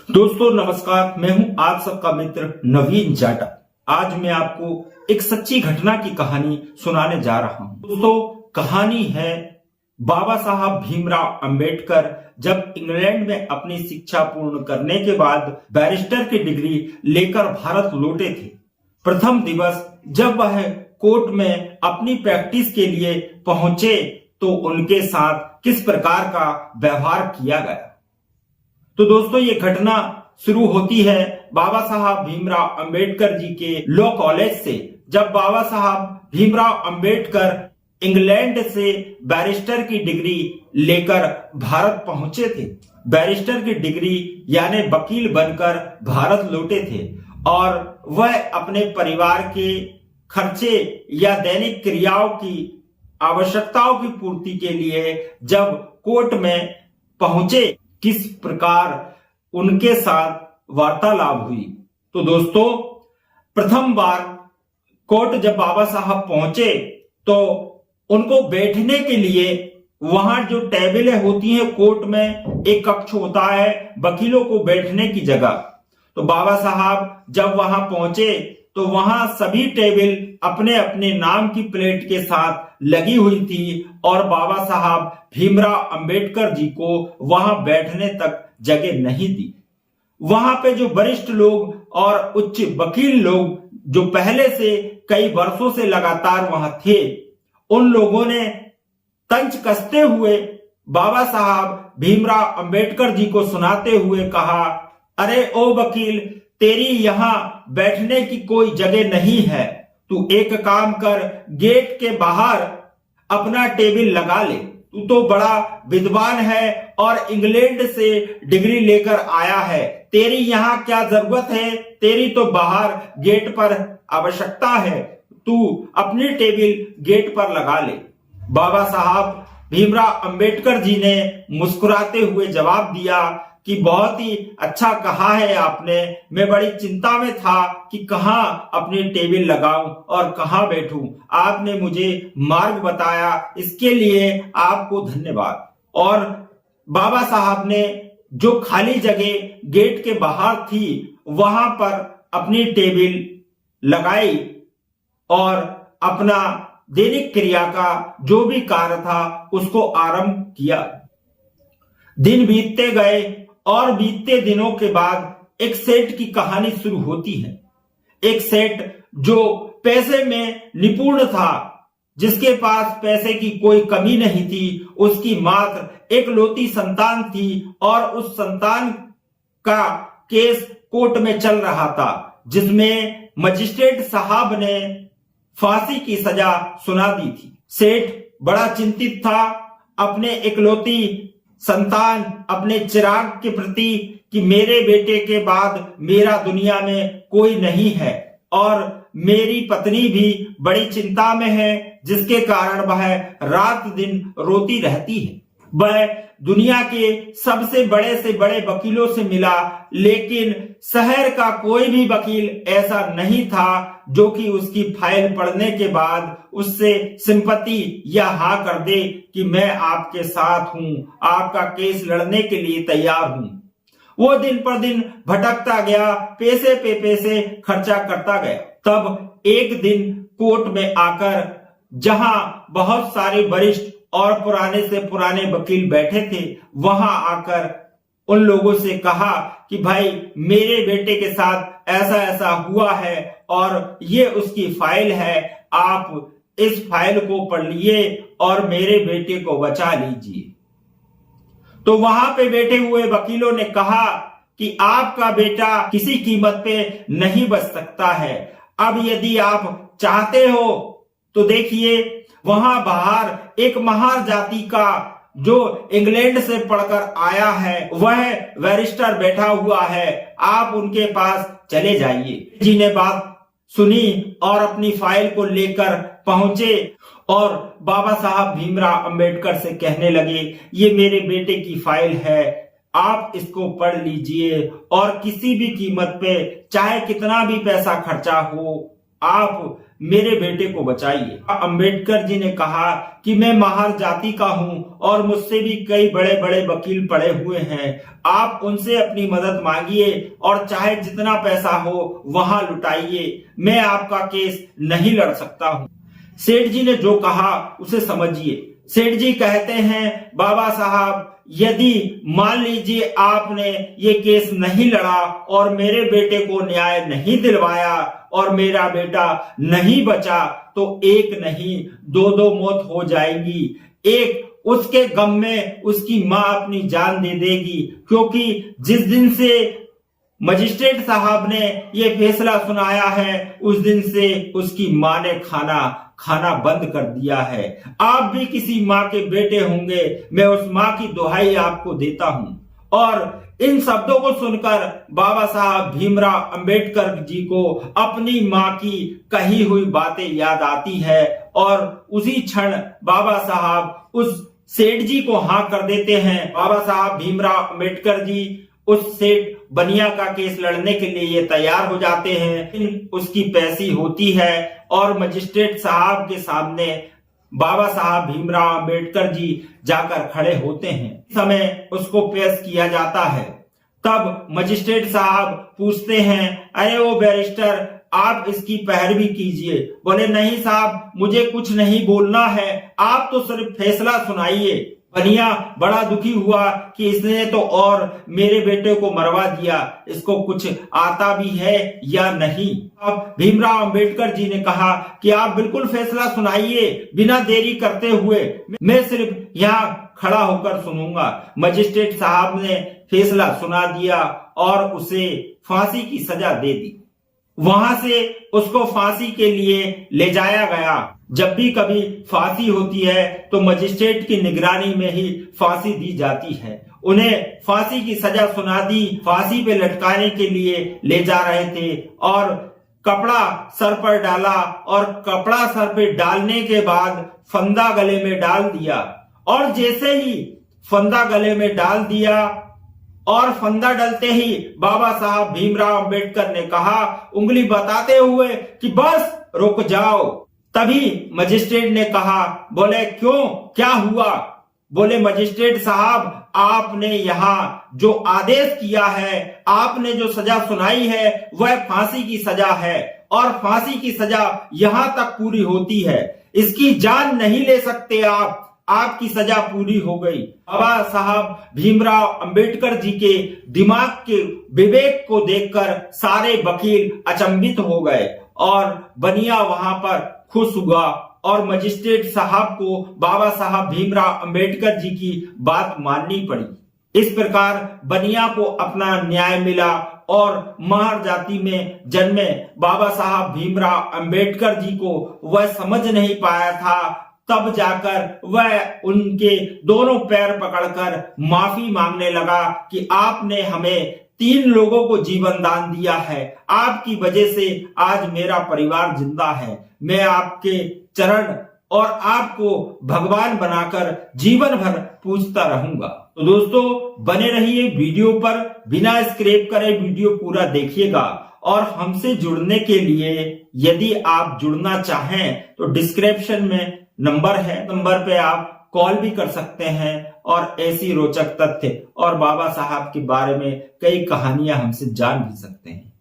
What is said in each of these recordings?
दोस्तों नमस्कार, मैं हूं आप सबका मित्र नवीन जाटा। आज मैं आपको एक सच्ची घटना की कहानी सुनाने जा रहा हूं। दोस्तों कहानी है बाबा साहब भीमराव अंबेडकर जब इंग्लैंड में अपनी शिक्षा पूर्ण करने के बाद बैरिस्टर की डिग्री लेकर भारत लौटे थे। प्रथम दिवस जब वह कोर्ट में अपनी प्रैक्टिस के लिए पहुंचे तो उनके साथ किस प्रकार का व्यवहार किया गया। तो दोस्तों ये घटना शुरू होती है बाबा साहब भीमराव अंबेडकर जी के लॉ कॉलेज से। जब बाबा साहब भीमराव अंबेडकर इंग्लैंड से बैरिस्टर की डिग्री लेकर भारत पहुंचे थे। बैरिस्टर की डिग्री यानी वकील बनकर भारत लौटे थे और वह अपने परिवार के खर्चे या दैनिक क्रियाओं की आवश्यकताओं की पूर्ति के लिए जब कोर्ट में पहुंचे, किस प्रकार उनके साथ वार्तालाप हुई। तो दोस्तों प्रथम बार कोर्ट जब बाबा साहब पहुंचे तो उनको बैठने के लिए वहां जो टेबलें होती हैं, कोर्ट में एक कक्ष होता है वकीलों को बैठने की जगह। तो बाबा साहब जब वहां पहुंचे तो वहां सभी टेबल अपने अपने नाम की प्लेट के साथ लगी हुई थी और बाबा साहब भीमराव अंबेडकर जी को वहां बैठने तक जगह नहीं दी। वहां पे जो वरिष्ठ लोग और उच्च वकील लोग जो पहले से कई वर्षों से लगातार वहां थे, उन लोगों ने तंज कसते हुए बाबा साहब भीमराव अंबेडकर जी को सुनाते हुए कहा, अरे ओ वकील, तेरी यहां बैठने की कोई जगह नहीं है। तू एक काम कर, गेट के बाहर अपना टेबल लगा ले। तू तो बड़ा विद्वान है और इंग्लैंड से डिग्री लेकर आया है, तेरी यहां क्या जरूरत है, तेरी तो बाहर गेट पर आवश्यकता है, तू अपनी टेबल गेट पर लगा ले। बाबा साहब भीमराव अंबेडकर जी ने मुस्कुराते हुए जवाब दिया कि बहुत ही अच्छा कहा है आपने, मैं बड़ी चिंता में था कि कहां अपनी टेबल लगाऊं और कहां बैठूं। आपने मुझे मार्ग बताया, इसके लिए आपको धन्यवाद। और बाबा साहब ने जो खाली जगह गेट के बाहर थी वहां पर अपनी टेबल लगाई और अपना दैनिक क्रिया का जो भी कार्य था उसको आरंभ किया। दिन बीतते गए और बीतते दिनों के बाद एक सेठ की कहानी शुरू होती है। एक सेठ जो पैसे में निपुण था, जिसके पास पैसे की कोई कमी नहीं थी, उसकी मात्र एकलौती संतान थी और उस संतान का केस कोर्ट में चल रहा था, जिसमें मजिस्ट्रेट साहब ने फांसी की सजा सुना दी थी। सेठ बड़ा चिंतित था अपने एकलौती संतान, अपने चिराग के प्रति कि मेरे बेटे के बाद मेरा दुनिया में कोई नहीं है और मेरी पत्नी भी बड़ी चिंता में है, जिसके कारण वह रात दिन रोती रहती है। वह दुनिया के सबसे बड़े से बड़े वकीलों से मिला, लेकिन शहर का कोई भी वकील ऐसा नहीं था जो कि उसकी फाइल पढ़ने के बाद उससे सिंपैथी या हाँ कर दे कि मैं आपके साथ हूं, आपका केस लड़ने के लिए तैयार हूं। वो दिन पर दिन भटकता गया, पैसे पे पैसे खर्चा करता गया। तब एक दिन कोर्ट में आकर, जहां बहुत सारे वरिष्ठ और पुराने से पुराने वकील बैठे थे, वहां आकर उन लोगों से कहा कि भाई मेरे बेटे के साथ ऐसा ऐसा हुआ है और ये उसकी फाइल है, आप इस फाइल को पढ़ लिए और मेरे बेटे को बचा लीजिए। तो वहां पे बैठे हुए वकीलों ने कहा कि आपका बेटा किसी कीमत पे नहीं बच सकता है। अब यदि आप चाहते हो तो देखिए, वहां बाहर एक महार जाति का जो इंग्लैंड से पढ़कर आया है वह बैरिस्टर बैठा हुआ है, आप उनके पास चले जाइए। जी ने बात सुनी और अपनी फाइल को लेकर पहुंचे और बाबा साहब भीमराव अंबेडकर से कहने लगे, ये मेरे बेटे की फाइल है, आप इसको पढ़ लीजिए और किसी भी कीमत पे, चाहे कितना भी पैसा खर्चा हो, आप मेरे बेटे को बचाइए। अंबेडकर जी ने कहा कि मैं महार जाति का हूं और मुझसे भी कई बड़े बड़े वकील पड़े हुए हैं। आप उनसे अपनी मदद मांगिए और चाहे जितना पैसा हो वहां लुटाइए, मैं आपका केस नहीं लड़ सकता हूं। सेठ जी ने जो कहा उसे समझिए। सेठ जी कहते हैं, बाबा साहब, यदि मान लीजिए आपने ये केस नहीं लड़ा और मेरे बेटे को न्याय नहीं दिलवाया और मेरा बेटा नहीं बचा, तो एक नहीं दो दो मौत हो जाएगी। एक उसके गम में उसकी मां अपनी जान दे देगी, क्योंकि जिस दिन से मजिस्ट्रेट साहब ने ये फैसला सुनाया है उस दिन से उसकी मां ने खाना बंद कर दिया है। आप भी किसी माँ के बेटे होंगे, मैं उस माँ की दुहाई आपको देता हूं। और इन शब्दों को सुनकर बाबा साहब भीमराव अंबेडकर जी को अपनी माँ की कही हुई बातें याद आती है और उसी क्षण बाबा साहब उस सेठ जी को हाँ कर देते हैं। बाबा साहब भीमराव अंबेडकर जी उस सेठ बनिया का केस लड़ने के लिए ये तैयार हो जाते हैं। उसकी पैसी होती है और मजिस्ट्रेट साहब के सामने बाबा साहब भीमराव अंबेडकर जी जाकर खड़े होते हैं। इस समय उसको पेश किया जाता है। तब मजिस्ट्रेट साहब पूछते हैं, अरे वो बैरिस्टर, आप इसकी पैरवी कीजिए। बोले, नहीं साहब, मुझे कुछ नहीं बोलना है, आप तो सिर्फ फैसला सुनाइए। बनिया बड़ा दुखी हुआ कि इसने तो और मेरे बेटे को मरवा दिया, इसको कुछ आता भी है या नहीं। अब भीमराव अंबेडकर जी ने कहा कि आप बिल्कुल फैसला सुनाइए, बिना देरी करते हुए, मैं सिर्फ यहाँ खड़ा होकर सुनूंगा। मजिस्ट्रेट साहब ने फैसला सुना दिया और उसे फांसी की सजा दे दी। वहां से उसको फांसी के लिए ले जाया गया। जब भी कभी फांसी होती है तो मजिस्ट्रेट की निगरानी में ही फांसी दी जाती है। उन्हें फांसी की सजा सुना दी, फांसी पे लटकाने के लिए ले जा रहे थे और कपड़ा सर पर डाला और कपड़ा सर पे डालने के बाद फंदा गले में डाल दिया। और जैसे ही फंदा गले में डाल दिया और फंदा डलते ही बाबा साहब भीमराव अंबेडकर ने कहा, उंगली बताते हुए, कि बस रुक जाओ। तभी मजिस्ट्रेट ने कहा, बोले, क्यों, क्या हुआ? बोले, मजिस्ट्रेट साहब, आपने यहाँ जो आदेश किया है, आपने जो सजा सुनाई है, वह फांसी की सजा है और फांसी की सजा यहां तक पूरी होती है, इसकी जान नहीं ले सकते आप, आपकी सजा पूरी हो गई। बाबा साहब भीमराव अंबेडकर जी के दिमाग के विवेक को देखकर सारे वकील अचंभित हो गए और बनिया वहां पर खुश हुआ और मजिस्ट्रेट साहब को बाबा साहब भीमराव अंबेडकर जी की बात माननी पड़ी। इस प्रकार बनिया को अपना न्याय मिला और महार जाति में जन्मे बाबा साहब भीमराव अंबेडकर जी को वह समझ नहीं पाया था। तब जाकर वह उनके दोनों पैर पकड़कर माफी मांगने लगा कि आपने हमें 3 लोगों को जीवन दान दिया है, आपकी वजह से आज मेरा परिवार जिंदा है, मैं आपके चरण और आपको भगवान बनाकर जीवन भर पूजता रहूंगा। तो दोस्तों, बने रहिए वीडियो पर, बिना स्क्रैप करे वीडियो पूरा देखिएगा और हमसे जुड़ने के लिए यदि आप जुड़ना चाहें तो डिस्क्रिप्शन में नंबर है, नंबर पे आप कॉल भी कर सकते हैं और ऐसी रोचक तथ्य और बाबा साहब के बारे में कई कहानियां हमसे जान भी सकते हैं।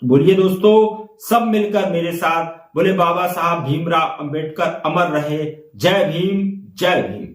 तो बोलिए दोस्तों, सब मिलकर मेरे साथ बोले, बाबा साहब भीमराव अंबेडकर अमर रहे। जय भीम, जय भीम।